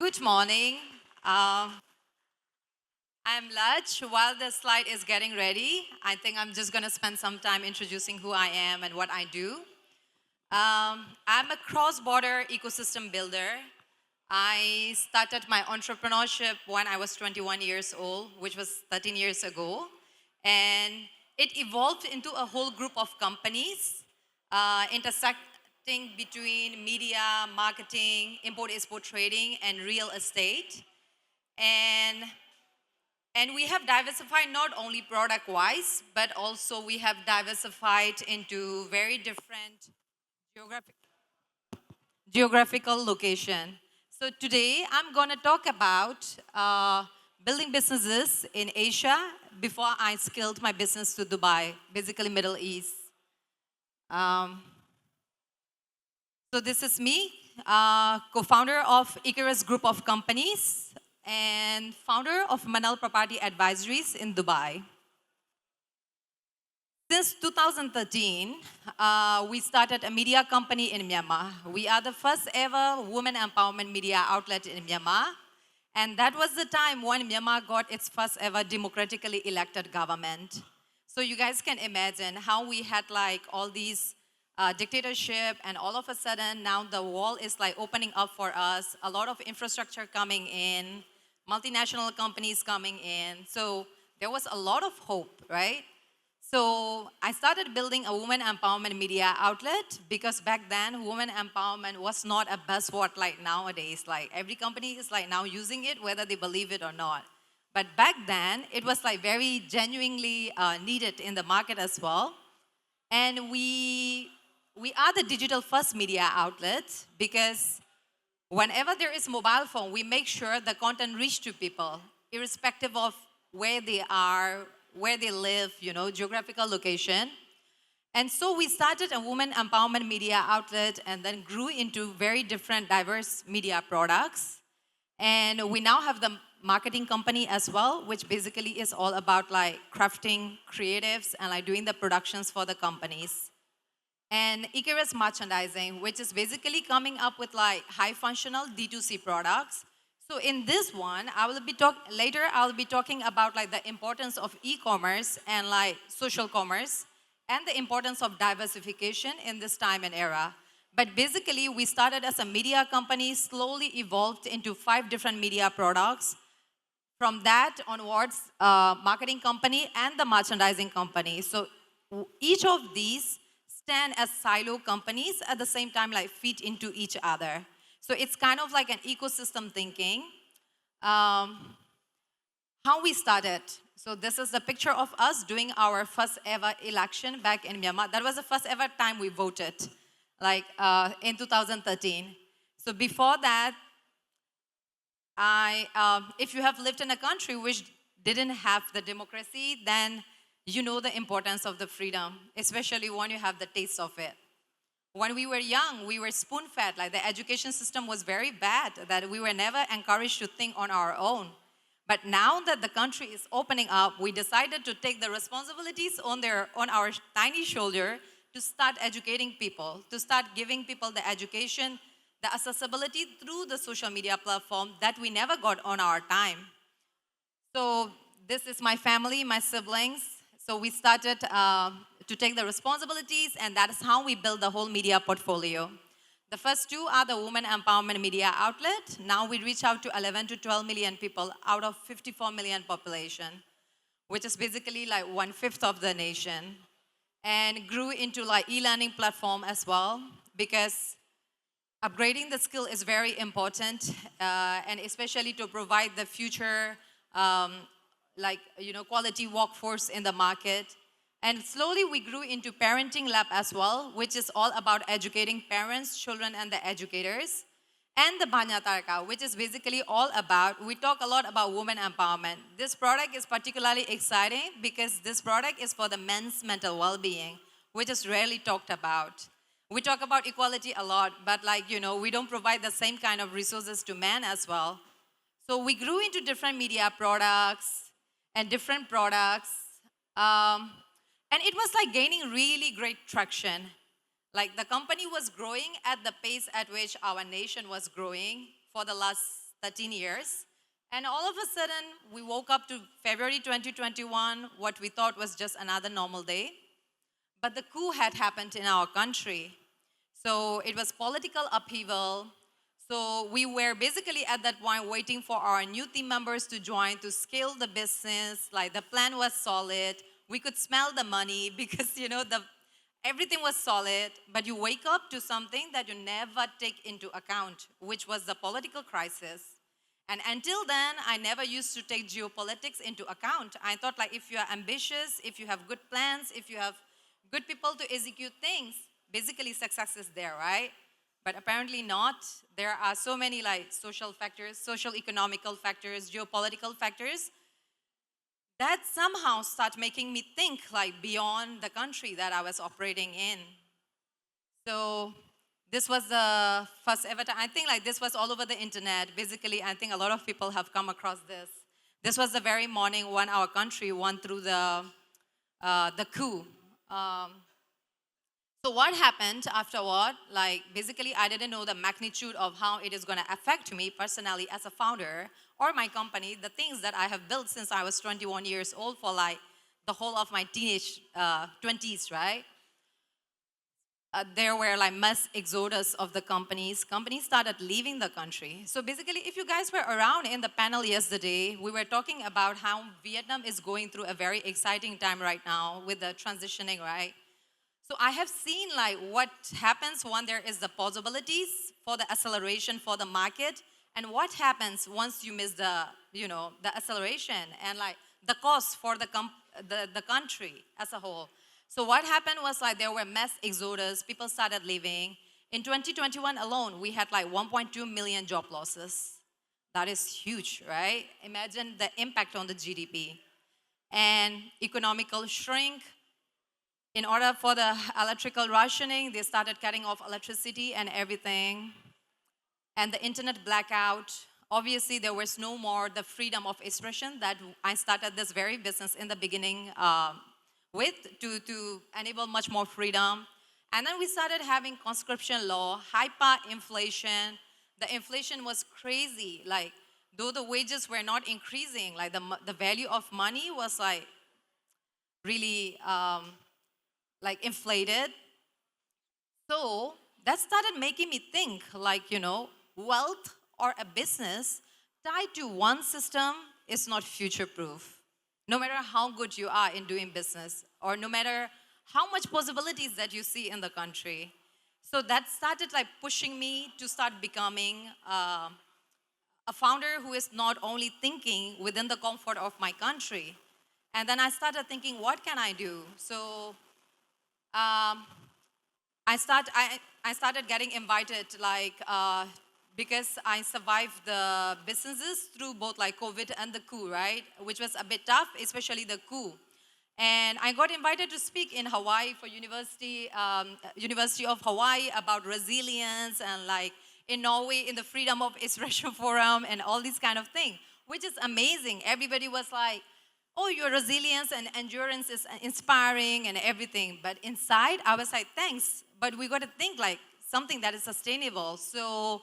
Good morning. I'm Lach. While the slide is getting ready, I think I'm just going to spend some time introducing who I am and what I do. I'm a cross-border ecosystem builder. I started my entrepreneurship when I was 21 years old, which was 13 years ago. And it evolved into a whole group of companies intersecting between media, marketing, import-export trading, and real estate. And and we have diversified not only product-wise, but also we have diversified into very different geographic, geographical location. So today I'm going to talk about building businesses in Asia before I scaled my business to Dubai, basically Middle East. Um, so this is me, co-founder of Icarus Group of Companies and founder of Manal Property Advisories in Dubai. Since 2013, we started a media company in Myanmar. We are the first ever women empowerment media outlet in Myanmar. And that was the time when Myanmar got its first ever democratically elected government. So you guys can imagine how we had like all these dictatorship, and all of a sudden now the wall is like opening up for us, a lot of infrastructure coming in, multinational companies coming in. So there was a lot of hope, right? So I started building a women empowerment media outlet because back then women empowerment was not a buzzword like nowadays. Like every company is like now using it whether they believe it or not. But back then it was like very genuinely needed in the market as well. And we are the digital first media outlet because whenever there is mobile phone, we make sure the content reach to people, irrespective of where they are, where they live, geographical location. And so we started a women empowerment media outlet and then grew into very different diverse media products. And we now have the marketing company as well, which basically is all about like crafting creatives and like doing the productions for the companies. And Icarus merchandising, which is basically coming up with like high functional D2C products. So in this one, later I'll be talking about like the importance of e-commerce and like social commerce and the importance of diversification in this time and era. But basically we started as a media company, slowly evolved into 5 different media products. From that onwards, marketing company and the merchandising company. So each of these stand as silo companies at the same time like feed into each other. So it's kind of like an ecosystem thinking. How we started. So this is the picture of us doing our first ever election back in Myanmar. That was the first ever time we voted, like in 2013. So before that, if you have lived in a country which didn't have the democracy, then you know the importance of the freedom, especially when you have the taste of it. When we were young, we were spoon-fed, like the education system was very bad, that we were never encouraged to think on our own. But now that the country is opening up, we decided to take the responsibilities on our tiny shoulder to start educating people, to start giving people the education, the accessibility through the social media platform that we never got on our time. So this is my family, my siblings. So we started to take the responsibilities, and that is how we build the whole media portfolio. The first 2 are the Women Empowerment Media Outlet. Now we reach out to 11 to 12 million people out of 54 million population, which is basically like 1/5 of the nation. And grew into like e-learning platform as well, because upgrading the skill is very important, and especially to provide the future quality workforce in the market. And slowly we grew into parenting lab as well, which is all about educating parents, children, and the educators. And the Baniya, which is basically all about, we talk a lot about women empowerment. This product is particularly exciting because this product is for the men's mental well-being, which is rarely talked about. We talk about equality a lot, but we don't provide the same kind of resources to men as well. So we grew into different media products and different products. And it was like gaining really great traction. Like the company was growing at the pace at which our nation was growing for the last 13 years. And all of a sudden, we woke up to February 2021, what we thought was just another normal day. But the coup had happened in our country. So it was political upheaval. So we were basically at that point waiting for our new team members to join to scale the business. Like the plan was solid. We could smell the money because, everything was solid. But you wake up to something that you never take into account, which was the political crisis. And until then, I never used to take geopolitics into account. I thought like if you are ambitious, if you have good plans, if you have good people to execute things, basically success is there, right? But apparently not. There are so many like social factors, social economical factors, geopolitical factors that somehow start making me think like beyond the country that I was operating in. So this was the first ever time. I think like this was all over the internet. Basically, I think a lot of people have come across this. This was the very morning when our country went through the coup. So what happened afterward? Like basically, I didn't know the magnitude of how it is going to affect me personally as a founder or my company. The things that I have built since I was 21 years old for like the whole of my teenage 20s, right? There were like mass exodus of the companies. Companies started leaving the country. So basically, if you guys were around in the panel yesterday, we were talking about how Vietnam is going through a very exciting time right now with the transitioning, right? So I have seen like what happens when there is the possibilities for the acceleration for the market, and what happens once you miss the, the acceleration and like the cost for the country as a whole. So what happened was like there were mass exodus, people started leaving. In 2021 alone, we had like 1.2 million job losses. That is huge, right? Imagine the impact on the GDP. And economical shrink. In order for the electrical rationing, they started cutting off electricity and everything. And the internet blackout. Obviously, there was no more the freedom of expression that I started this very business in the beginning with to enable much more freedom. And then we started having conscription law, hyperinflation. The inflation was crazy. Like, though the wages were not increasing, like the value of money was like really like inflated. So that started making me think like, wealth or a business tied to one system is not future proof. No matter how good you are in doing business, or no matter how much possibilities that you see in the country. So that started like pushing me to start becoming a founder who is not only thinking within the comfort of my country. And then I started thinking, what can I do? So I started getting invited like because I survived the businesses through both like COVID and the coup, right? Which was a bit tough, especially the coup. And I got invited to speak in Hawaii for University of Hawaii about resilience, and like in Norway in the Freedom of Expression Forum and all these kind of things, which is amazing. Everybody was like, oh, your resilience and endurance is inspiring and everything. But inside, I was like, thanks, but we got to think like something that is sustainable. So,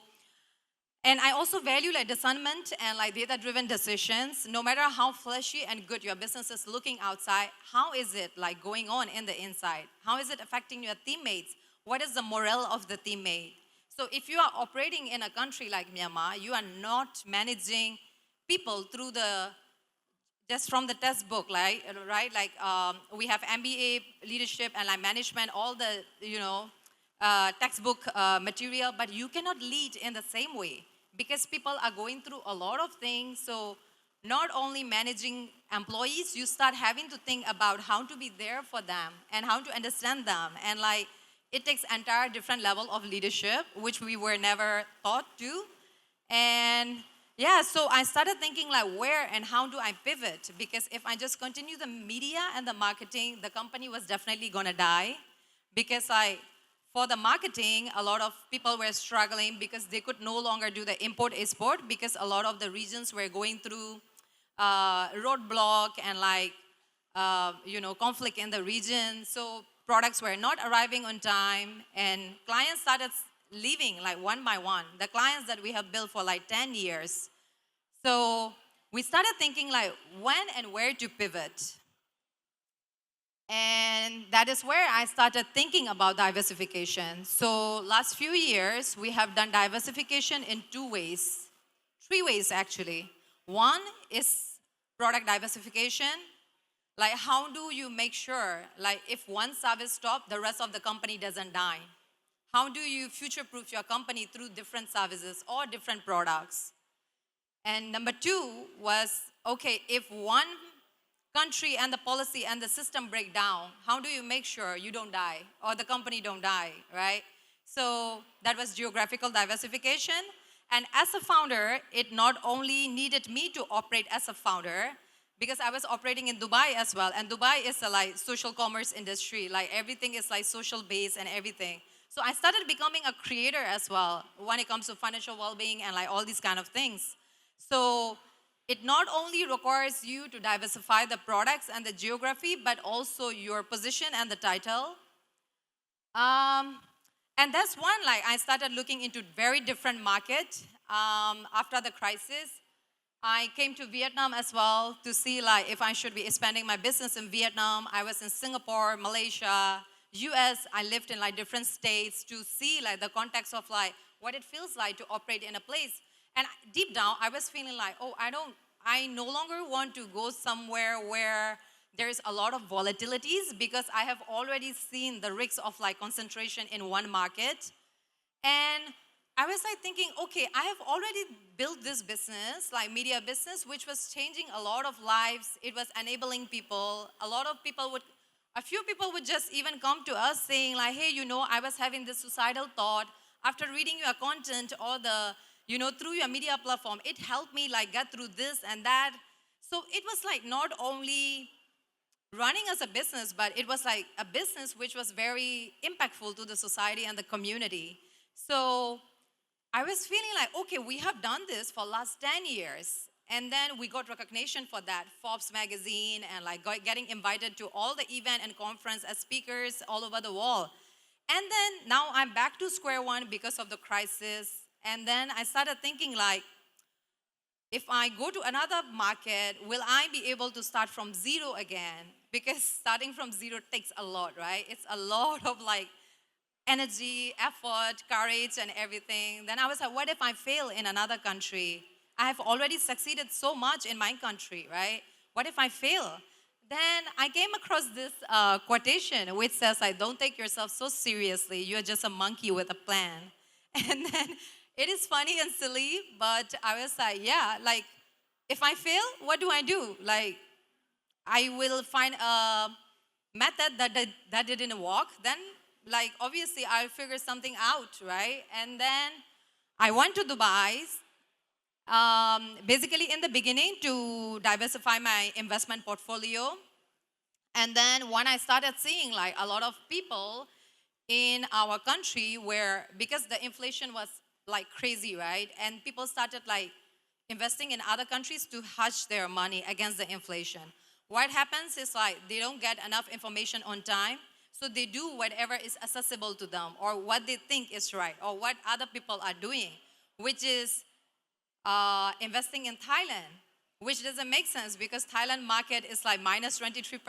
and I also value like discernment and like data-driven decisions. No matter how flashy and good your business is looking outside, how is it like going on in the inside? How is it affecting your teammates? What is the morale of the teammate? So if you are operating in a country like Myanmar, you are not managing people through just from the textbook, right? Like we have MBA, leadership, and like management, all the textbook material, but you cannot lead in the same way because people are going through a lot of things. So not only managing employees, you start having to think about how to be there for them and how to understand them, and like it takes entire different level of leadership, which we were never taught to. And yeah, so I started thinking like where and how do I pivot? Because if I just continue the media and the marketing, the company was definitely gonna die. Because for the marketing, a lot of people were struggling because they could no longer do the import-export because a lot of the regions were going through roadblock and like, conflict in the region. So products were not arriving on time, and clients started leaving like one by one, the clients that we have built for like 10 years. So we started thinking like when and where to pivot. And that is where I started thinking about diversification. So last few years, we have done diversification in 2 ways, 3 ways actually. One is product diversification. Like how do you make sure, like if one service stops, the rest of the company doesn't die? How do you future-proof your company through different services or different products? And number 2 was, okay, if one country and the policy and the system break down, how do you make sure you don't die or the company don't die, right? So that was geographical diversification. And as a founder, it not only needed me to operate as a founder, because I was operating in Dubai as well. And Dubai is a like social commerce industry. Like everything is like social based and everything. So I started becoming a creator as well when it comes to financial well-being and like all these kind of things. So it not only requires you to diversify the products and the geography, but also your position and the title. And that's one, like I started looking into very different market after the crisis. I came to Vietnam as well to see like if I should be expanding my business in Vietnam. I was in Singapore, Malaysia, US. I lived in like different states to see like the context of like what it feels like to operate in a place. And deep down, I was feeling like, oh, I no longer want to go somewhere where there's a lot of volatilities because I have already seen the risks of like concentration in one market. And I was like thinking, okay, I have already built this business, like media business, which was changing a lot of lives. It was enabling people. A few people would just even come to us saying like, hey, I was having this suicidal thought. After reading your content or through your media platform, it helped me like get through this and that. So it was like not only running as a business, but it was like a business which was very impactful to the society and the community. So I was feeling like, okay, we have done this for last 10 years. And then we got recognition for that, Forbes magazine, and like getting invited to all the event and conference as speakers all over the world. And then now I'm back to square one because of the crisis. And then I started thinking like, if I go to another market, will I be able to start from zero again? Because starting from zero takes a lot, right? It's a lot of like energy, effort, courage, and everything. Then I was like, what if I fail in another country? I have already succeeded so much in my country, right? What if I fail? Then I came across this quotation which says, like, don't take yourself so seriously. You're just a monkey with a plan. And then it is funny and silly, but I was like, yeah, like, if I fail, what do I do? Like, I will find a method that didn't work. Then, like, obviously, I'll figure something out, right? And then I went to Dubai, basically in the beginning to diversify my investment portfolio. And then when I started seeing, like, a lot of people in our country where, because the inflation was like crazy, right? And people started like investing in other countries to hedge their money against the inflation. What happens is like they don't get enough information on time, so they do whatever is accessible to them or what they think is right or what other people are doing, which is investing in Thailand, which doesn't make sense because Thailand market is like minus 23%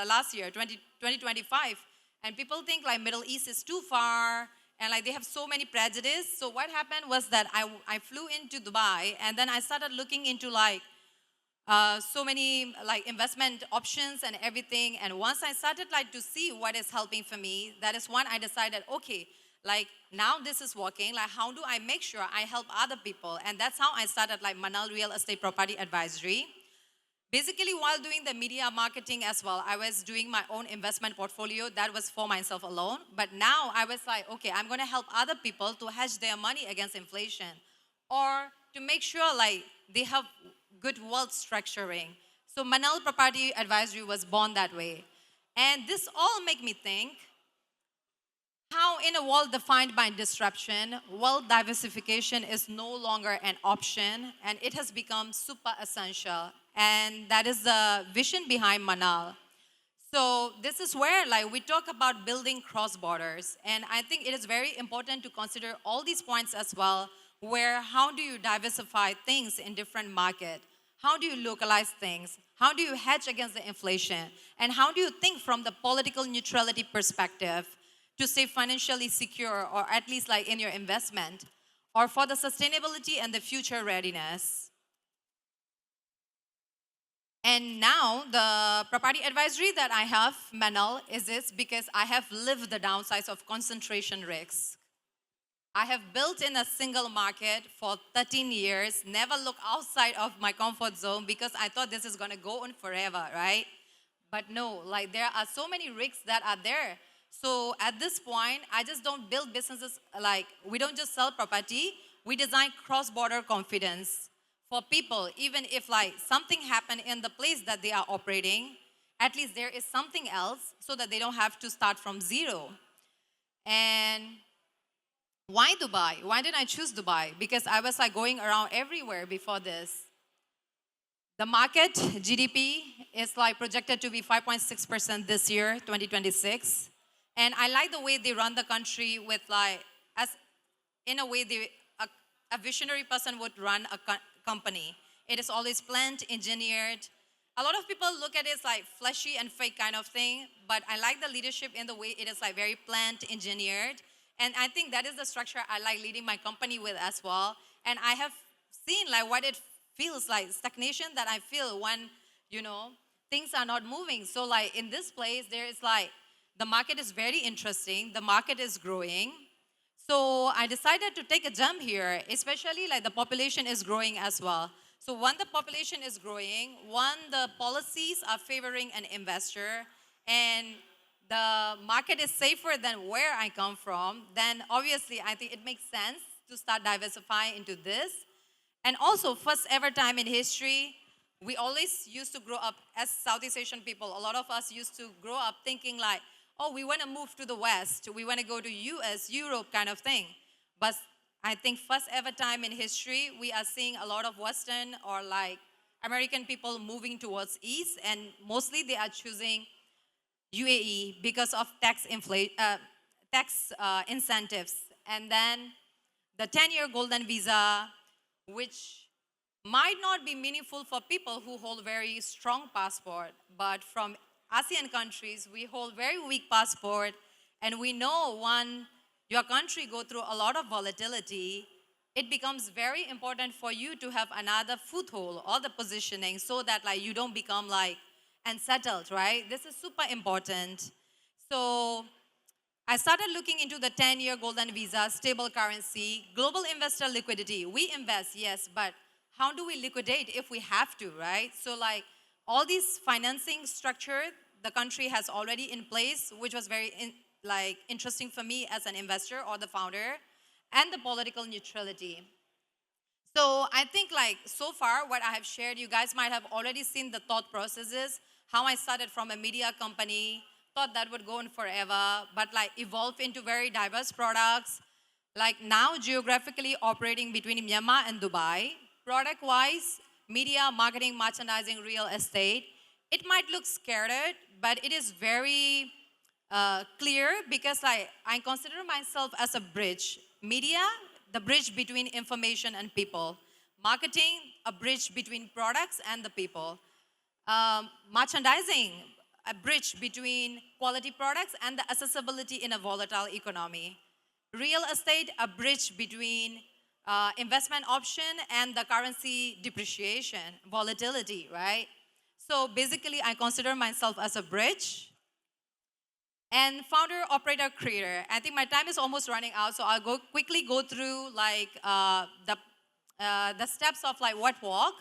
last year, 2025. And people think like Middle East is too far and like they have so many prejudice. So what happened was that I flew into Dubai and then I started looking into like so many like investment options and everything. And once I started like to see what is helping for me, that is when I decided, okay, like now this is working, like how do I make sure I help other people? And that's how I started like Manal Real Estate Property Advisory. Basically, while doing the media marketing as well, I was doing my own investment portfolio. That was for myself alone. But now I was like, okay, I'm going to help other people to hedge their money against inflation or to make sure like they have good wealth structuring. So Manal Property Advisory was born that way. And this all make me think how in a world defined by disruption, wealth diversification is no longer an option and it has become super essential. And that is the vision behind Manal. So this is where like we talk about building cross borders, and I think it is very important to consider all these points as well, where how do you diversify things in different market? How do you localize things? How do you hedge against the inflation? And how do you think from the political neutrality perspective to stay financially secure, or at least like in your investment, or for the sustainability and the future readiness? And now the property advisory that I have, Manal, is this because I have lived the downsides of concentration risks. I have built in a single market for 13 years, never look outside of my comfort zone because I thought this is going to go on forever, right? But no, like there are so many risks that are there. So at this point, I just don't build businesses like we don't just sell property, we design cross-border confidence for people. Even if like something happened in the place that they are operating, at least there is something else so that they don't have to start from zero. And why Dubai? Why did I choose Dubai? Because I was like going around everywhere before this. The market GDP is like projected to be 5.6% this year, 2026. And I like the way they run the country with like, as in a way a visionary person would run a company. It is always planned, engineered. A lot of people look at it as like fleshy and fake kind of thing, but I like the leadership in the way it is like very planned, engineered. And I think that is the structure I like leading my company with as well. And I have seen like what it feels like, stagnation that I feel when, things are not moving. So like in this place, there is like, the market is very interesting. The market is growing. So I decided to take a jump here, especially like the population is growing as well. So when the population is growing, the policies are favoring an investor, and the market is safer than where I come from, then obviously I think it makes sense to start diversifying into this. And also, first ever time in history, we always used to grow up as Southeast Asian people. A lot of us used to grow up thinking like, oh, we want to move to the West. We want to go to US, Europe kind of thing. But I think first ever time in history, we are seeing a lot of Western or like American people moving towards East, and mostly they are choosing UAE because of tax incentives. And then the 10-year golden visa, which might not be meaningful for people who hold very strong passport, but from ASEAN countries, we hold very weak passport, and we know when your country go through a lot of volatility, it becomes very important for you to have another foothold or the positioning so that like you don't become like unsettled, right? This is super important. So I started looking into the 10-year golden visa, stable currency, global investor liquidity. We invest, yes, but how do we liquidate if we have to, right? So like all these financing structure, the country has already in place, which was very interesting for me as an investor or the founder, and the political neutrality. So I think like so far what I have shared, you guys might have already seen the thought processes, how I started from a media company, thought that would go on forever, but like evolve into very diverse products, like now geographically operating between Myanmar and Dubai. Product-wise, media, marketing, merchandising, real estate. It might look scattered, but it is very clear because I consider myself as a bridge. Media, the bridge between information and people. Marketing, a bridge between products and the people. Merchandising, a bridge between quality products and the accessibility in a volatile economy. Real estate, a bridge between investment option and the currency depreciation, volatility, right? So basically, I consider myself as a bridge. And founder, operator, creator. I think my time is almost running out, so I'll quickly go through like the steps of like what walk.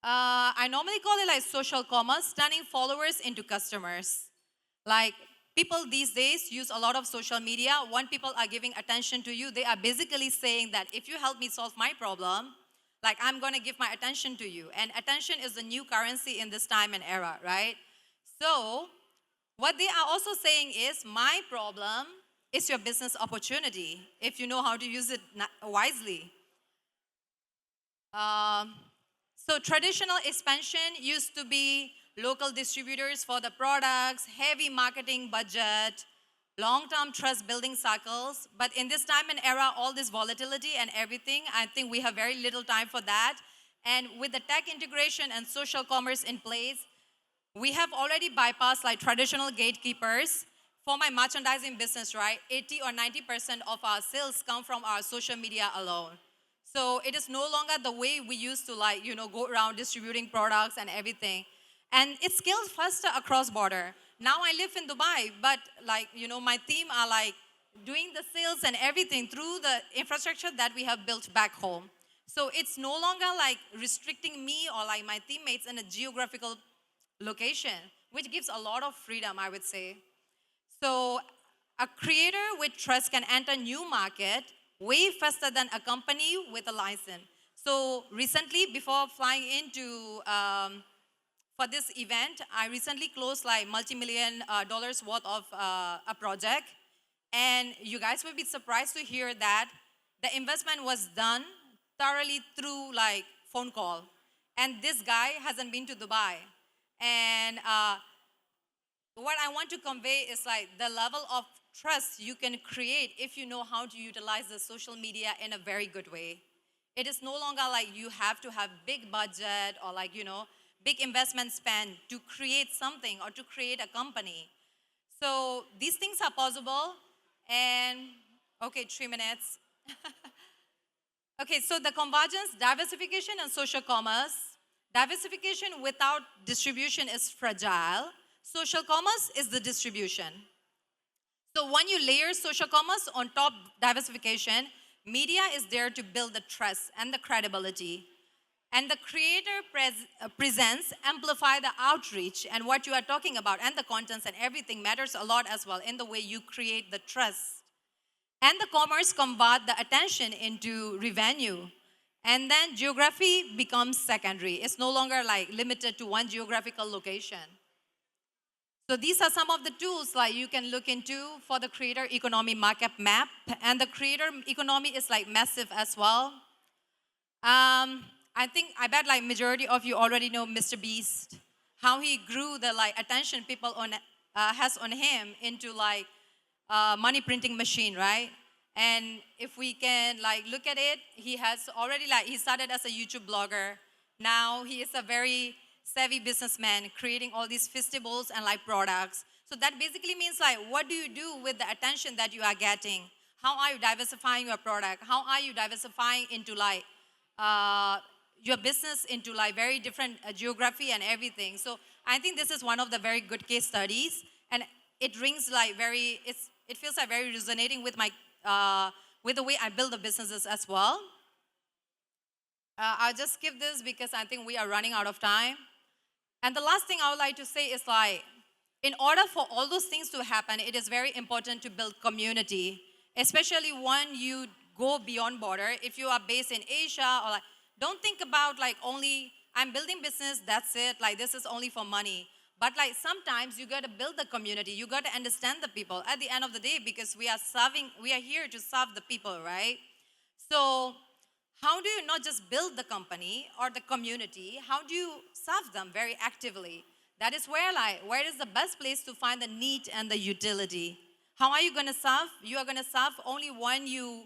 I normally call it like social commerce, turning followers into customers. Like people these days use a lot of social media. When people are giving attention to you, they are basically saying that if you help me solve my problem, like I'm gonna give my attention to you. And attention is the new currency in this time and era, right? So what they are also saying is my problem is your business opportunity if you know how to use it wisely. So traditional expansion used to be local distributors for the products, heavy marketing budget, long-term trust building cycles. But in this time and era, all this volatility and everything, I think we have very little time for that. And with the tech integration and social commerce in place, we have already bypassed like traditional gatekeepers. For my merchandising business, right, 80 or 90% of our sales come from our social media alone. So it is no longer the way we used to like, go around distributing products and everything. And it scales faster across border. Now I live in Dubai, but like, my team are like doing the sales and everything through the infrastructure that we have built back home. So it's no longer like restricting me or like my teammates in a geographical location, which gives a lot of freedom, I would say. So a creator with trust can enter new market way faster than a company with a license. So recently, before flying into for this event, I recently closed like multi-million dollars worth of a project. And you guys will be surprised to hear that the investment was done thoroughly through like phone call. And this guy hasn't been to Dubai. And what I want to convey is like the level of trust you can create if you know how to utilize the social media in a very good way. It is no longer like you have to have big budget or like, big investment spend to create something or to create a company. So these things are possible. And okay, 3 minutes. Okay, so the convergence, diversification and social commerce. Diversification without distribution is fragile. Social commerce is the distribution. So when you layer social commerce on top diversification, media is there to build the trust and the credibility. And the creator presents, amplify the outreach and what you are talking about and the contents and everything matters a lot as well in the way you create the trust. And the commerce convert the attention into revenue. And then geography becomes secondary. It's no longer like limited to one geographical location. So these are some of the tools like you can look into for the creator economy market map. And the creator economy is like massive as well. I bet like majority of you already know Mr. Beast, how he grew the like attention people has on him into like money printing machine, right? And if we can like look at it, he has already like, he started as a YouTube blogger. Now he is a very savvy businessman creating all these festivals and like products. So that basically means like, what do you do with the attention that you are getting? How are you diversifying your product? How are you diversifying into like your business into like very different geography and everything? So I think this is one of the very good case studies, and it rings like it feels like very resonating with my with the way I build the businesses as well. I'll just skip this because I think we are running out of time. And the last thing I would like to say is like, in order for all those things to happen, it is very important to build community, especially when you go beyond border. If you are based in Asia or like, don't think about like only, I'm building business, that's it, like this is only for money. But like sometimes you got to build the community. You got to understand the people at the end of the day, because we are here to serve the people, right? So how do you not just build the company or the community? How do you serve them very actively? That is where is the best place to find the need and the utility? How are you going to serve? You are going to serve only when you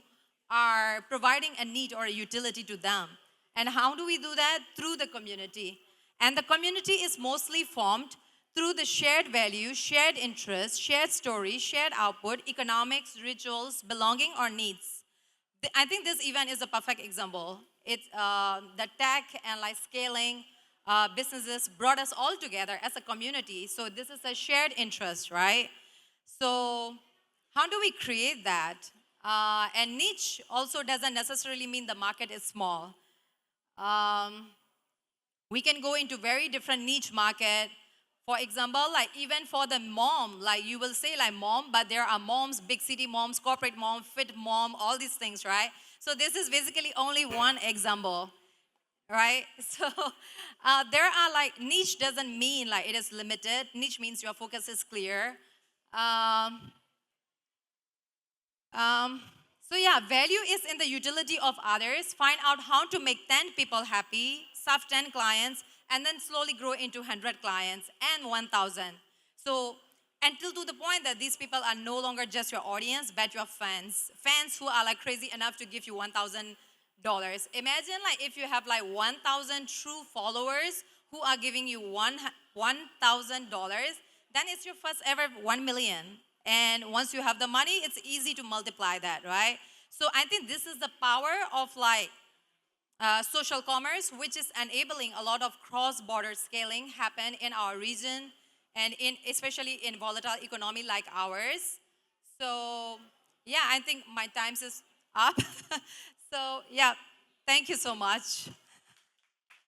are providing a need or a utility to them. And how do we do that? Through the community. And the community is mostly formed through the shared values, shared interests, shared stories, shared output, economics, rituals, belonging, or needs. I think this event is a perfect example. It's the tech and like scaling businesses brought us all together as a community. So this is a shared interest, right? So how do we create that? And niche also doesn't necessarily mean the market is small. We can go into very different niche market. For example, like even for the mom, like you will say like mom, but there are moms, big city moms, corporate mom, fit mom, all these things, right? So this is basically only one example, right? So there are like, niche doesn't mean like it is limited. Niche means your focus is clear. So yeah, value is in the utility of others. Find out how to make 10 people happy, serve 10 clients, and then slowly grow into 100 clients and 1,000. So until to the point that these people are no longer just your audience, but your fans. Fans who are like crazy enough to give you $1,000. Imagine like if you have like 1,000 true followers who are giving you $1,000, then it's your first ever 1 million. And once you have the money, it's easy to multiply that, right? So I think this is the power of like social commerce, which is enabling a lot of cross-border scaling happen in our region and especially in volatile economy like ours. So yeah, I think my time is up. So yeah, thank you so much.